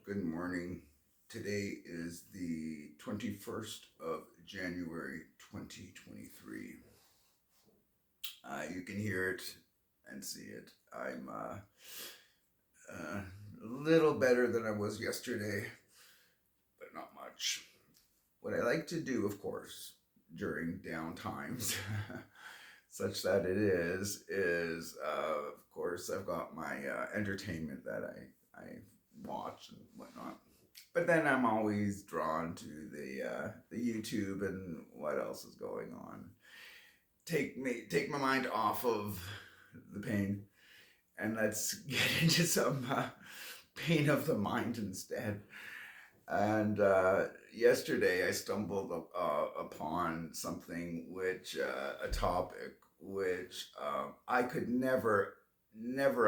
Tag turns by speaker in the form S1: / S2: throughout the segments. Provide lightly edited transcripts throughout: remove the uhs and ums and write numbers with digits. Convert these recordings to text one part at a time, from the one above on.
S1: Good morning. Today is the 21st of January 2023. You can hear it and see it. I'm a little better than I was yesterday, but not much. What I like to do, of course, during down times, such that it is, of course, I've got my entertainment that I watch and whatnot. But then I'm always drawn to the YouTube and what else is going on. Take my mind off of the pain and let's get into some pain of the mind instead. And yesterday I stumbled upon something which a topic which I could never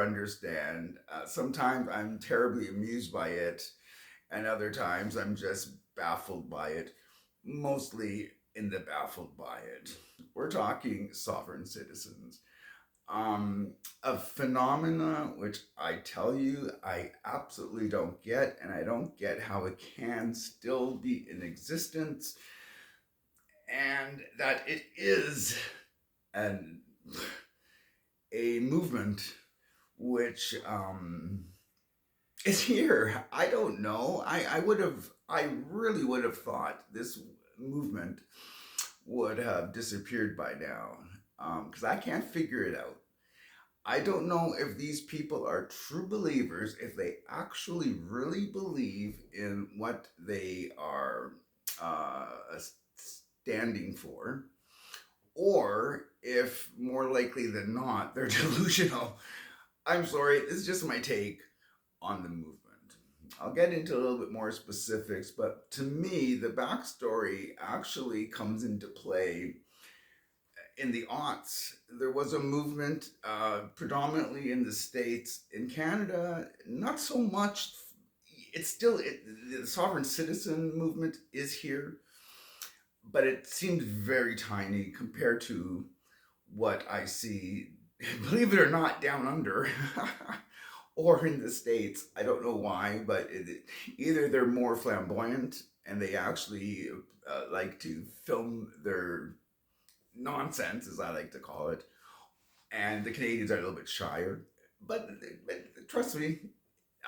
S1: understand. Sometimes I'm terribly amused by it, and other times I'm just baffled by it, mostly in the baffled by it. We're talking sovereign citizens. A phenomena which I tell you I absolutely don't get, and I don't get how it can still be in existence, and that it is an, a movement which is here. I don't know. I really would have thought this movement would have disappeared by now because I can't figure it out. I don't know if these people are true believers, if they actually really believe in what they are standing for, or if more likely than not, they're delusional. I'm sorry, this is just my take on the movement. I'll get into a little bit more specifics, but to me, the backstory actually comes into play in the aughts. There was a movement predominantly in the States. In Canada, not so much. It's still, the sovereign citizen movement is here, but it seems very tiny compared to what I see, believe it or not, down under. Or in the States. I don't know why, but either they're more flamboyant and they actually like to film their nonsense, as I like to call it, and the Canadians are a little bit shyer. But trust me,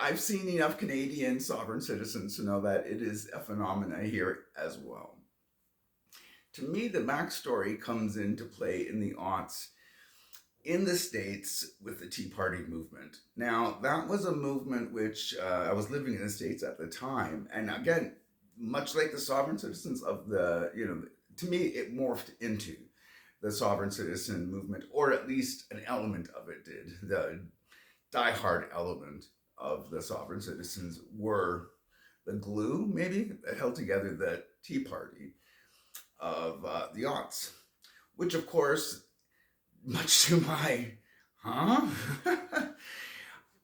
S1: I've seen enough Canadian sovereign citizens to know that it is a phenomena here as well. To me, the backstory comes into play in the aughts in the States with the Tea Party movement. Now, that was a movement which I was living in the States at the time. And again, much like the sovereign citizens of to me, it morphed into the sovereign citizen movement, or at least an element of it did. The diehard element of the sovereign citizens were the glue, maybe, that held together the Tea Party of the aughts, which, of course, much to my huh?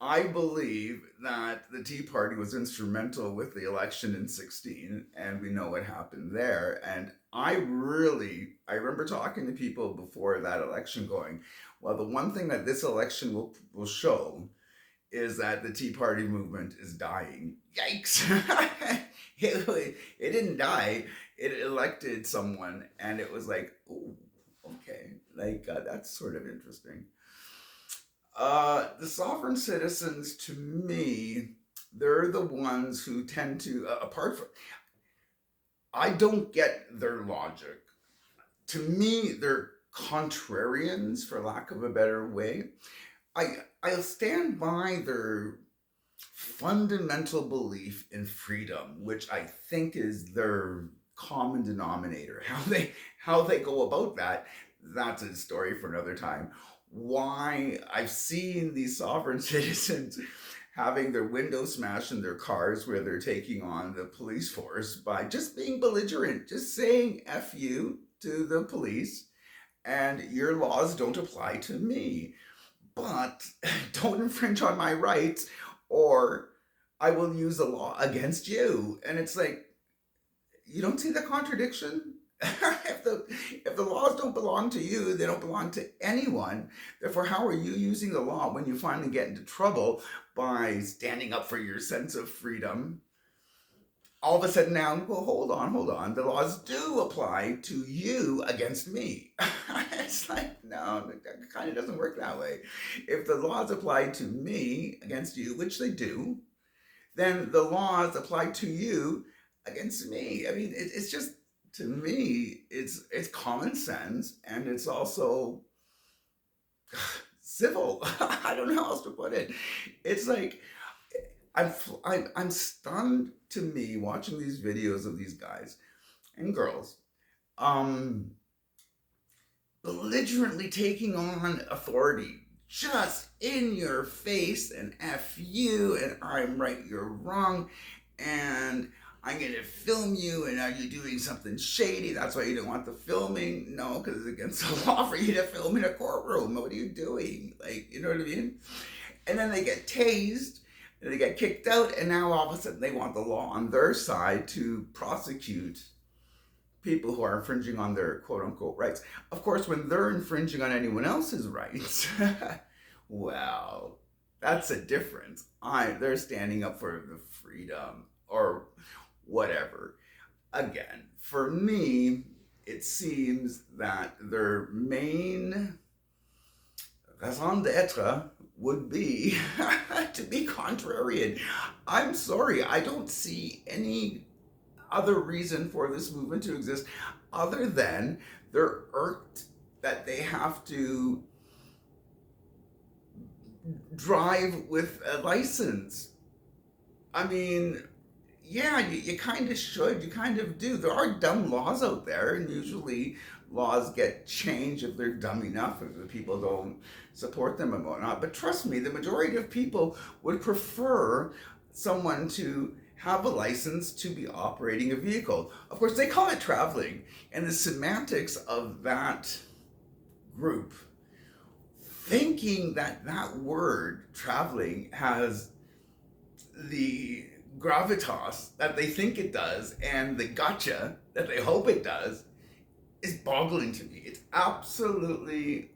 S1: I believe that the Tea Party was instrumental with the election in 16, and we know what happened there. And I remember talking to people before that election going, well, the one thing that this election will show is that the Tea Party movement is dying. Yikes! It didn't die. It elected someone, and it was like, oh, okay, like that's sort of interesting. The sovereign citizens, to me, they're the ones who tend to, apart from, I don't get their logic. To me, they're contrarians, for lack of a better way. I'll stand by their fundamental belief in freedom, which I think is their common denominator. How they go about that, that's a story for another time. Why I've seen these sovereign citizens having their windows smashed in their cars where they're taking on the police force by just being belligerent, just saying F you to the police and your laws don't apply to me. But don't infringe on my rights or I will use the law against you. And it's like, you don't see the contradiction? if the laws don't belong to you, they don't belong to anyone. Therefore, how are you using the law when you finally get into trouble by standing up for your sense of freedom? All of a sudden now, well, hold on. The laws do apply to you against me. It's like, no, that kind of doesn't work that way. If the laws apply to me against you, which they do, then the laws apply to you against me. I mean, it's just, to me, it's common sense, and it's also civil. I don't know how else to put it. It's like I'm stunned, to me, watching these videos of these guys and girls um belligerently taking on authority just in your face, and F you, and I'm right, you're wrong, and I'm gonna film you, and are you doing something shady? That's why you don't want the filming. No, because it's against the law for you to film in a courtroom. What are you doing? Like, you know what I mean? And then they get tased, and they get kicked out, and now all of a sudden they want the law on their side to prosecute people who are infringing on their quote unquote rights. Of course, when they're infringing on anyone else's rights, well, that's a difference. They're standing up for the freedom or whatever. Again, for me, it seems that their main raison d'etre would be to be contrarian. I'm sorry, I don't see any other reason for this movement to exist other than they're irked that they have to drive with a license. I mean, yeah, you kind of should. You kind of do. There are dumb laws out there, and usually laws get changed if they're dumb enough, if the people don't support them and whatnot. But trust me, the majority of people would prefer someone to have a license to be operating a vehicle. Of course, they call it traveling, and the semantics of that group, thinking that that word traveling has the gravitas that they think it does and the gotcha that they hope it does, is boggling to me. It's absolutely,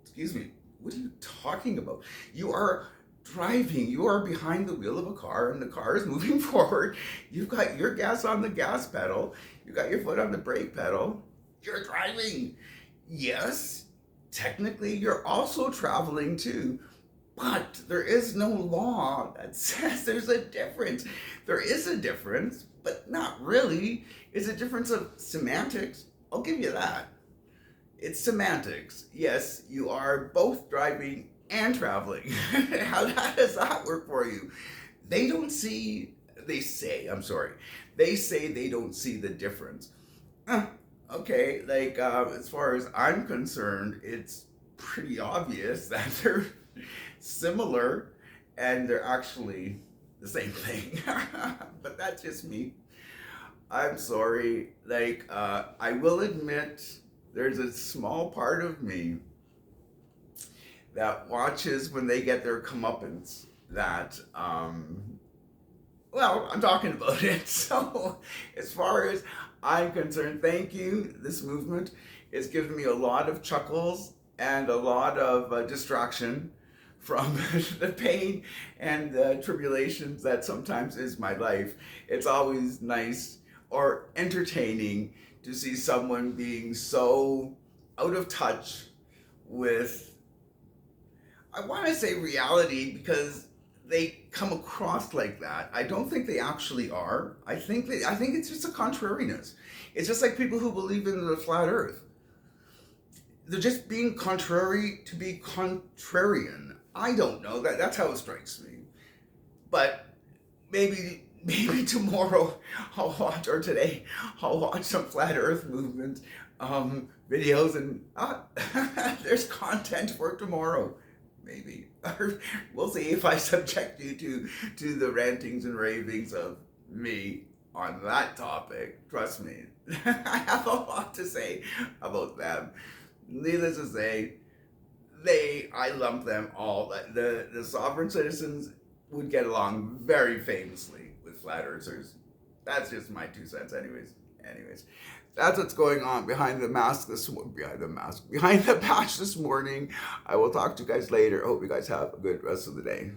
S1: excuse me, what are you talking about? You are driving, you are behind the wheel of a car, and the car is moving forward. You've got your gas on the gas pedal, you've got your foot on the brake pedal, you're driving. Yes, technically you're also traveling too, but there is no law that says there's a difference. There is a difference, but not really. It's a difference of semantics. I'll give you that. It's semantics. Yes, you are both driving and traveling. How does that work for you? They don't see, they say, I'm sorry, they say they don't see the difference. Okay, like, as far as I'm concerned, it's pretty obvious that they're similar and they're actually the same thing. But that's just me. I'm sorry. Like, I will admit, there's a small part of me that watches when they get their comeuppance. That, well, I'm talking about it. So, as far as I'm concerned, thank you. This movement is giving me a lot of chuckles and a lot of distraction from the pain and the tribulations that sometimes is my life. It's always nice or entertaining to see someone being so out of touch with, I want to say reality, because they come across like that. I don't think they actually are. I think it's just a contrariness. It's just like people who believe in the flat earth. They're just being contrary to be contrarian. I don't know. That's how it strikes me. But maybe tomorrow I'll watch, or today I'll watch some flat Earth movement videos, and there's content for tomorrow. Maybe, or we'll see if I subject you to the rantings and ravings of me on that topic. Trust me, I have a lot to say about them. Needless to say, I lump them all. The sovereign citizens would get along very famously with flat earthers. That's just my 2 cents, anyways. That's what's going on behind the patch this morning. I will talk to you guys later. I hope you guys have a good rest of the day.